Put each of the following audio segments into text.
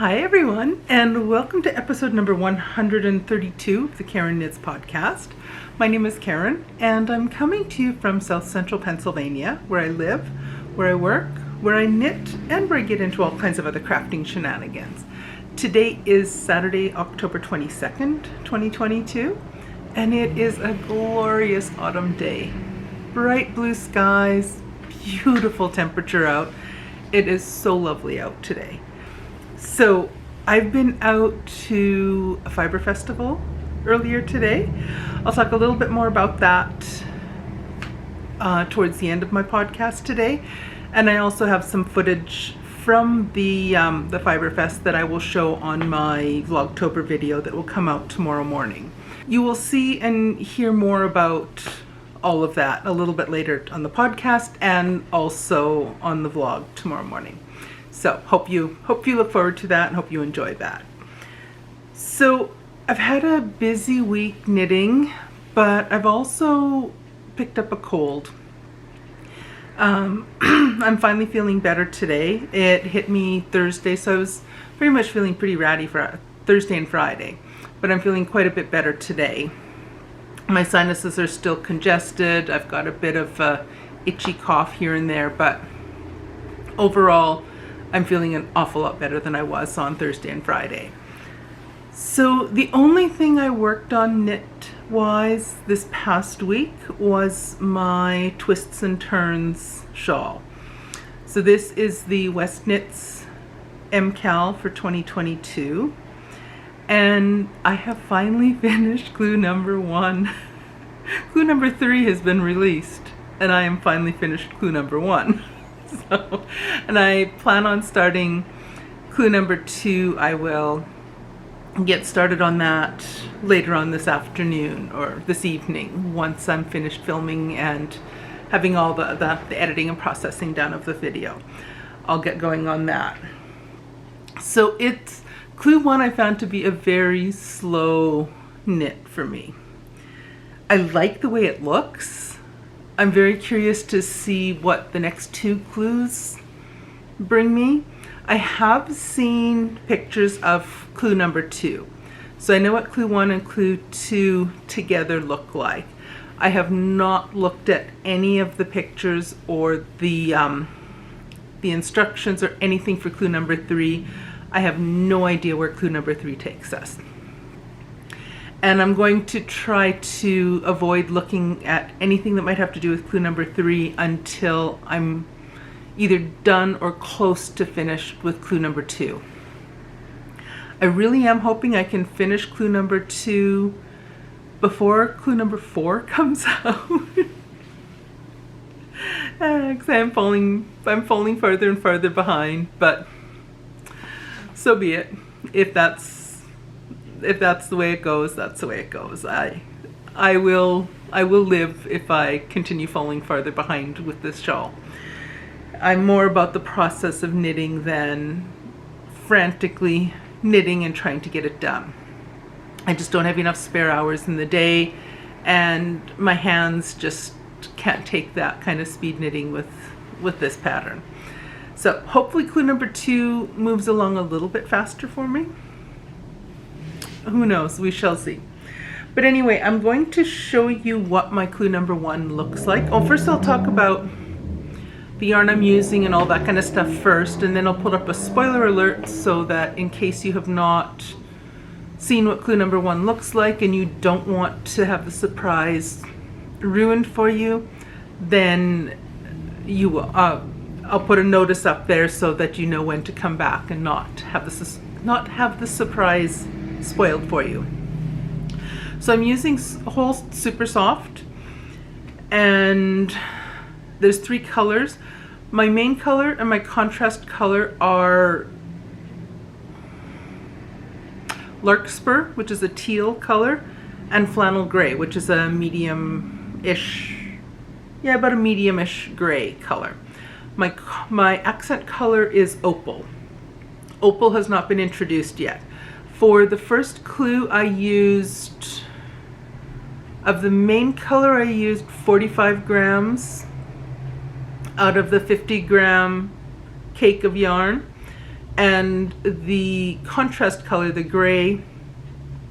Hi everyone, and welcome to episode number 132 of the Karen Knits podcast. My name is Karen, and I'm coming to you from South Central Pennsylvania, where I live, where I work, where I knit, and where I get into all kinds of other crafting shenanigans. Today is Saturday, October 22nd, 2022, and it is a glorious autumn day. Bright blue skies, beautiful temperature out. It is so lovely out today. So I've been out to a fiber festival earlier today. I'll talk a little bit more about that towards the end of my podcast today. And I also have some footage from the Fiber Fest that I will show on my Vlogtober video that will come out tomorrow morning. You will see and hear more about all of that a little bit later on the podcast and also on the vlog tomorrow morning. So hope you look forward to that and hope you enjoy that. So I've had a busy week knitting, but I've also picked up a cold. I'm finally feeling better today. It hit me Thursday, so I was pretty much feeling pretty ratty for Thursday and Friday, but I'm feeling quite a bit better today. My sinuses are still congested. I've got a bit of a itchy cough here and there, but overall, I'm feeling an awful lot better than I was on Thursday and Friday. So the only thing I worked on knit-wise this past week was my Twists and Turns shawl. So this is the Westknits MKAL for 2022. And I have finally finished glue number 1. Glue number 3 has been released, and I am finally finished glue number 1. And I plan on starting clue number 2. I will get started on that later on this afternoon or this evening once I'm finished filming and having all the editing and processing done of the video. I'll get going on that. So it's clue 1 I found to be a very slow knit for me. I like the way it looks. I'm very curious to see what the next 2 clues bring me. I have seen pictures of clue number 2. So I know what clue 1 and clue 2 together look like. I have not looked at any of the pictures or the instructions or anything for clue number 3. I have no idea where clue number 3 takes us. And I'm going to try to avoid looking at anything that might have to do with clue number 3 until I'm either done or close to finished with clue number 2. I really am hoping I can finish clue number 2 before clue number 4 comes out. Because I'm falling further and further behind, but so be it. If that's the way it goes, that's the way it goes. I will live if I continue falling farther behind with this shawl. I'm more about the process of knitting than frantically knitting and trying to get it done. I just don't have enough spare hours in the day, and my hands just can't take that kind of speed knitting with this pattern. So hopefully clue number 2 moves along a little bit faster for me. Who knows? We shall see. But anyway, I'm going to show you what my clue number 1 looks like. Oh, first I'll talk about the yarn I'm using and all that kind of stuff first, and then I'll put up a spoiler alert so that in case you have not seen what clue number 1 looks like and you don't want to have the surprise ruined for you, then you will. I'll put a notice up there so that you know when to come back and not have the surprise spoiled for you. So I'm using whole super soft, and there's 3 colors. My main color and my contrast color are Larkspur, which is a teal color, and Flannel Gray, which is a medium-ish, about a medium-ish gray color. My accent color is Opal. Opal has not been introduced yet. For the first clue, I used, of the main color, I used 45 grams out of the 50-gram cake of yarn. And the contrast color, the gray,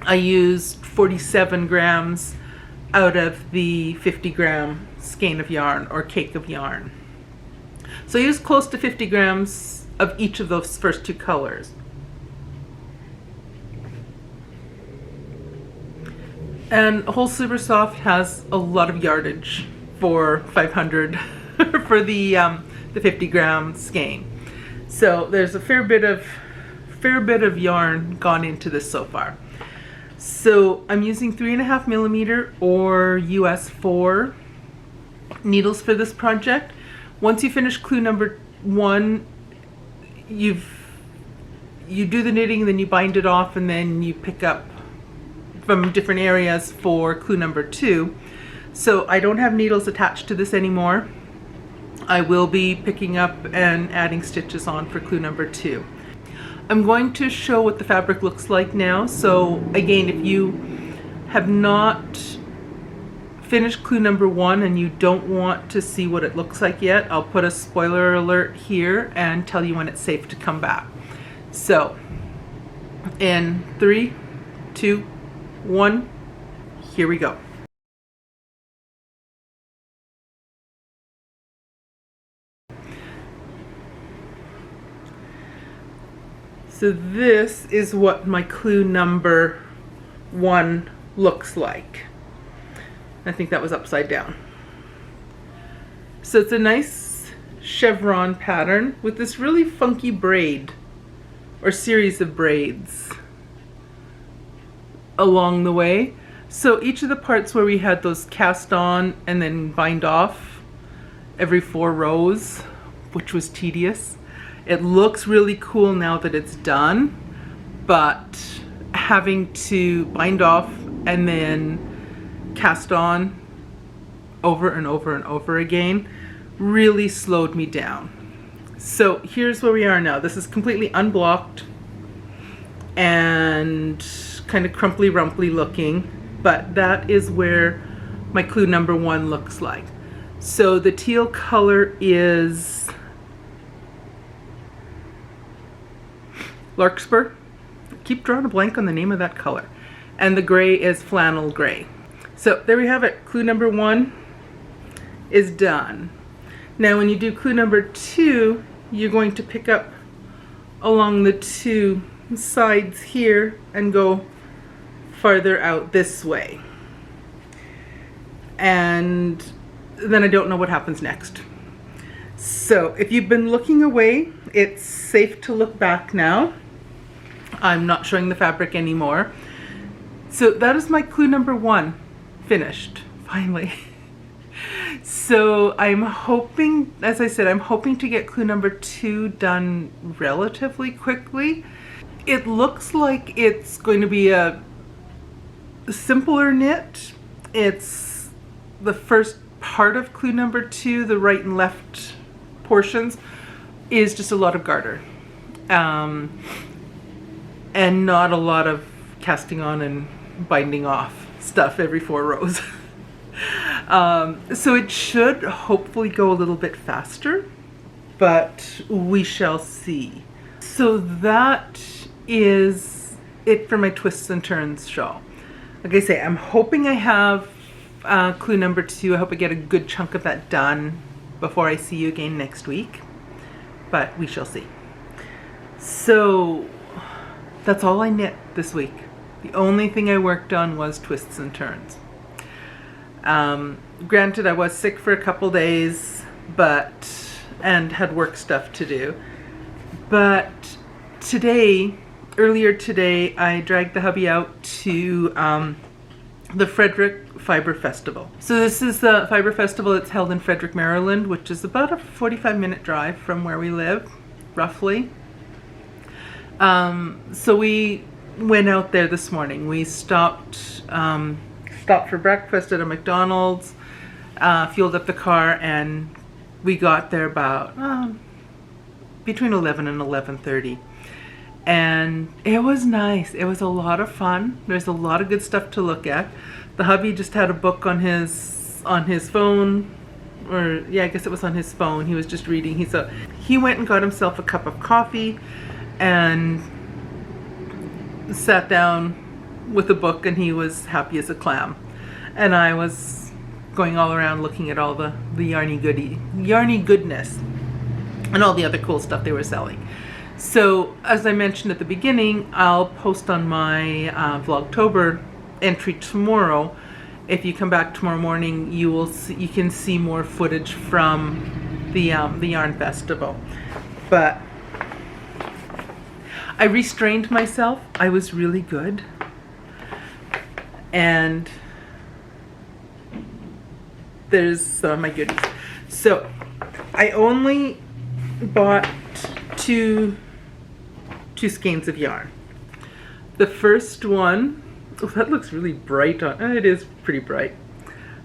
I used 47 grams out of the 50-gram skein of yarn or cake of yarn. So I used close to 50 grams of each of those first two colors. And Whole Super Soft has a lot of yardage for 500 for the 50-gram skein. So there's a fair bit of yarn gone into this so far. So I'm using 3.5 millimeter or US 4 needles for this project. Once you finish clue number 1, you do the knitting, then you bind it off, and then you pick up from different areas for clue number 2. So I don't have needles attached to this anymore. I will be picking up and adding stitches on for clue number 2. I'm going to show what the fabric looks like now. So again, if you have not finished clue number 1 and you don't want to see what it looks like yet, I'll put a spoiler alert here and tell you when it's safe to come back. So in 3, 2, 1, here we go. So this is what my clue number 1 looks like. I think that was upside down. So it's a nice chevron pattern with this really funky braid or series of braids along the way. So each of the parts where we had those cast on and then bind off every 4 rows, which was tedious. It looks really cool now that it's done, but having to bind off and then cast on over and over and over again really slowed me down. So here's where we are now. This is completely unblocked and kind of crumply rumply looking, but that is where my clue number 1 looks like. So the teal color is Larkspur. I keep drawing a blank on the name of that color. And the gray is flannel gray. So there we have it. Clue number 1 is done. Now when you do clue number 2, you're going to pick up along the 2 sides here and go farther out this way. And then I don't know what happens next. So if you've been looking away, it's safe to look back now. I'm not showing the fabric anymore. So that is my clue number 1 finished, finally. So I'm hoping, as I said, I'm hoping to get clue number 2 done relatively quickly. It looks like it's going to be a simpler knit. It's the first part of clue number 2, the right and left portions, is just a lot of garter. And not a lot of casting on and binding off stuff every 4 rows. So it should hopefully go a little bit faster, but we shall see. So that is it for my Twists and Turns shawl. Like I say, I'm hoping I have clue number 2. I hope I get a good chunk of that done before I see you again next week, but we shall see. So that's all I knit this week. The only thing I worked on was Twists and Turns. Granted, I was sick for a couple days, and had work stuff to do. But earlier today, I dragged the hubby out to the Frederick Fiber Festival. So this is the Fiber Festival. It's held in Frederick, Maryland, which is about a 45-minute drive from where we live, roughly. So we went out there this morning. We stopped for breakfast at a McDonald's, fueled up the car, and we got there about between 11 and 11:30. And it was nice. It was a lot of fun. There's a lot of good stuff to look at. The hubby just had a book on his phone, or yeah, I guess it was on his phone. He was just reading. He went and got himself a cup of coffee and sat down with a book, and he was happy as a clam. And I was going all around looking at all the yarny goodness and all the other cool stuff they were selling. So as I mentioned at the beginning, I'll post on my Vlogtober entry tomorrow. If you come back tomorrow morning, you can see more footage from the Yarn Festival. But I restrained myself. I was really good. And there's some of my goodies. So I only bought two skeins of yarn. The first one, oh, that looks really bright on it. Is pretty bright.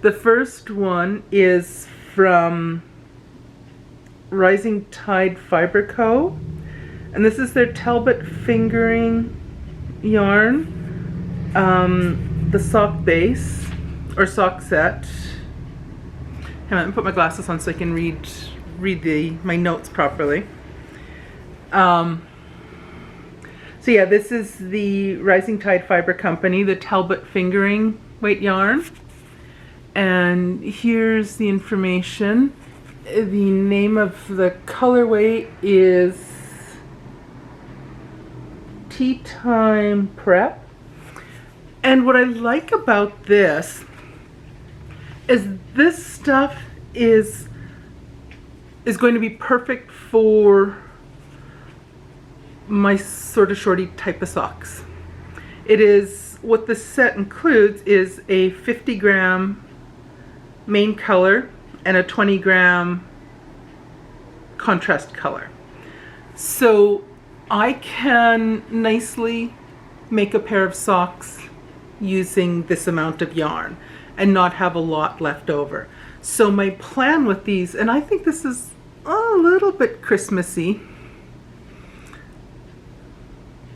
The first one is from Rising Tide Fiber Co. And this is their Talbot fingering yarn. The sock base or sock set. Hang on, let me put my glasses on so I can read my notes properly. So yeah, this is the Rising Tide Fiber Company, the Talbot fingering weight yarn. And here's the information. The name of the colorway is Tea Time Prep. And what I like about this is this stuff is going to be perfect for my sort of shorty type of socks. It is, what the set includes is a 50-gram main color and a 20-gram contrast color. So I can nicely make a pair of socks using this amount of yarn and not have a lot left over. So my plan with these, and I think this is a little bit Christmassy.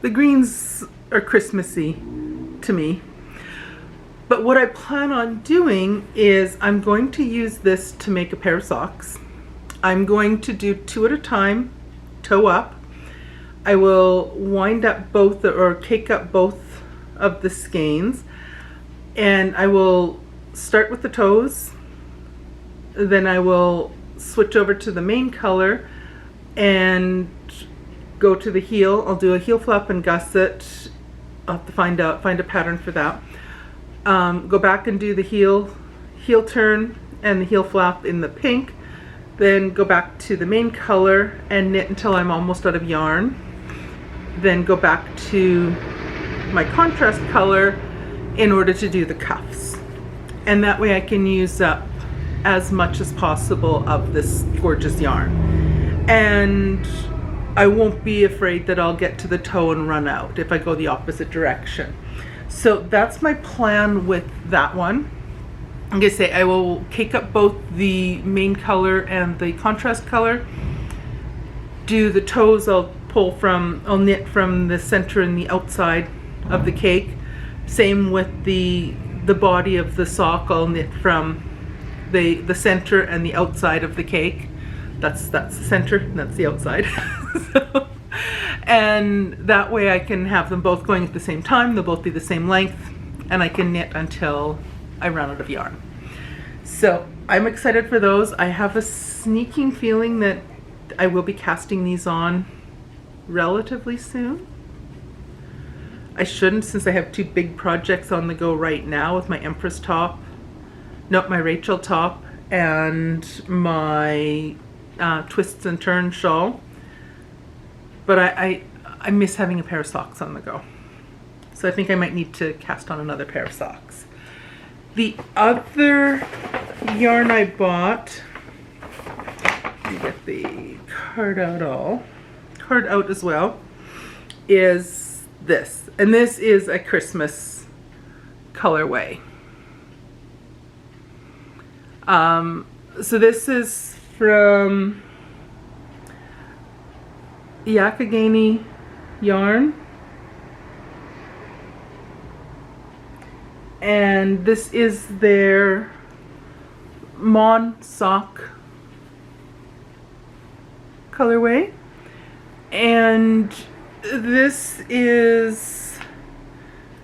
The greens are Christmassy to me. But what I plan on doing is I'm going to use this to make a pair of socks. I'm going to do 2 at a time, toe up. I will wind up both or cake up both of the skeins, and I will start with the toes. Then I will switch over to the main color and go to the heel. I'll do a heel flap and gusset. I'll have to find a pattern for that. Go back and do the heel turn and the heel flap in the pink. Then go back to the main color and knit until I'm almost out of yarn. Then go back to my contrast color in order to do the cuffs. And that way I can use up as much as possible of this gorgeous yarn. And I won't be afraid that I'll get to the toe and run out if I go the opposite direction. So that's my plan with that one. I'm gonna say I will cake up both the main color and the contrast color. Do the toes, I'll knit from the center and the outside of the cake. Same with the body of the sock, I'll knit from the center and the outside of the cake. That's the center and that's the outside. So, and that way I can have them both going at the same time. They'll both be the same length, and I can knit until I run out of yarn. So I'm excited for those. I have a sneaking feeling that I will be casting these on relatively soon. I shouldn't, since I have 2 big projects on the go right now with my Empress top, my Rachel top, and my Twists and Turns shawl. But I miss having a pair of socks on the go. So I think I might need to cast on another pair of socks. The other yarn I bought, let me get the card out as well, is this. And this is a Christmas colorway. So this is from Yakagani yarn, and this is their Mon sock colorway, and This is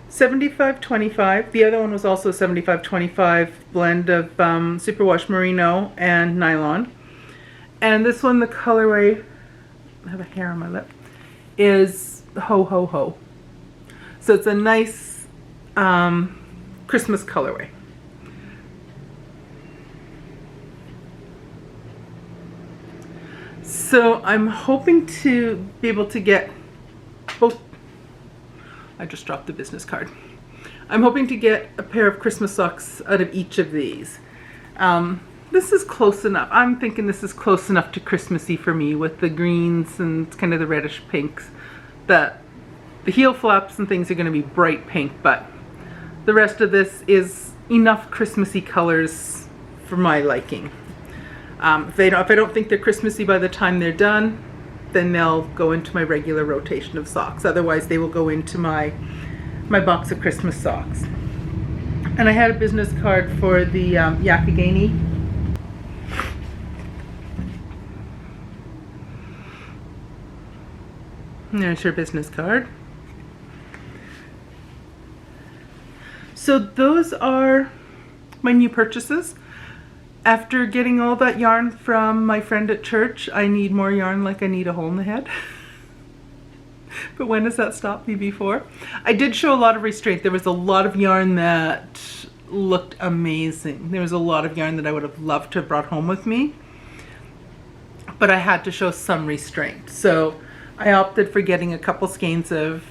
75-25. The other one was also 75-25 blend of superwash merino and nylon. And this one, the colorway, I have a hair on my lip, is Ho Ho Ho. So it's a nice Christmas colorway. So I'm hoping to be able to get both. I just dropped the business card. I'm hoping to get a pair of Christmas socks out of each of these. This is close enough. I'm thinking this is close enough to Christmassy for me with the greens and kind of the reddish pinks. The heel flaps and things are going to be bright pink, but the rest of this is enough Christmassy colors for my liking. If I don't think they're Christmassy by the time they're done, then they'll go into my regular rotation of socks. Otherwise, they will go into my box of Christmas socks. And I had a business card for the Yakagani. And there's your business card. So those are my new purchases. After getting all that yarn from my friend at church, I need more yarn like I need a hole in the head. But when has that stopped me before? I did show a lot of restraint. There was a lot of yarn that looked amazing. There was a lot of yarn that I would have loved to have brought home with me. But I had to show some restraint. So I opted for getting a couple skeins of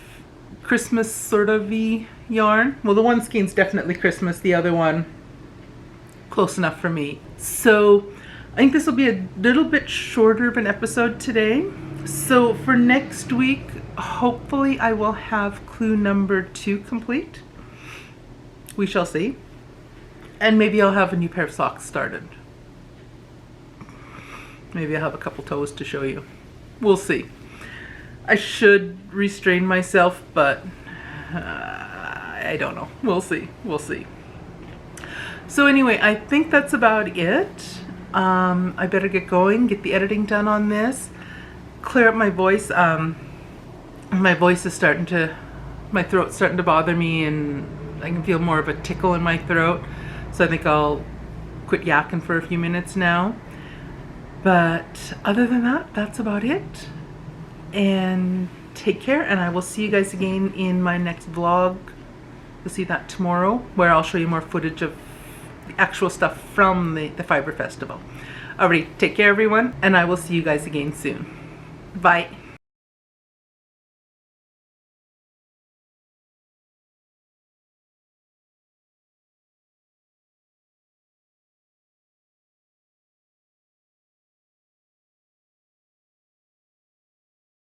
Christmas sort of yarn. Well, the one skein's definitely Christmas. The other one, close enough for me. So I think this will be a little bit shorter of an episode today. So for next week, hopefully I will have clue number 2 complete. We shall see. And maybe I'll have a new pair of socks started. Maybe I'll have a couple toes to show you. We'll see. I should restrain myself, but I don't know. We'll see. We'll see. So anyway, I think that's about it. I better get going, get the editing done on this, clear up my voice. My voice is my throat's starting to bother me, and I can feel more of a tickle in my throat. So I think I'll quit yakking for a few minutes now. But other than that, that's about it. And take care, and I will see you guys again in my next vlog. You'll see that tomorrow, where I'll show you more footage of the actual stuff from the Fiber Festival. Alrighty, take care everyone, and I will see you guys again soon. Bye.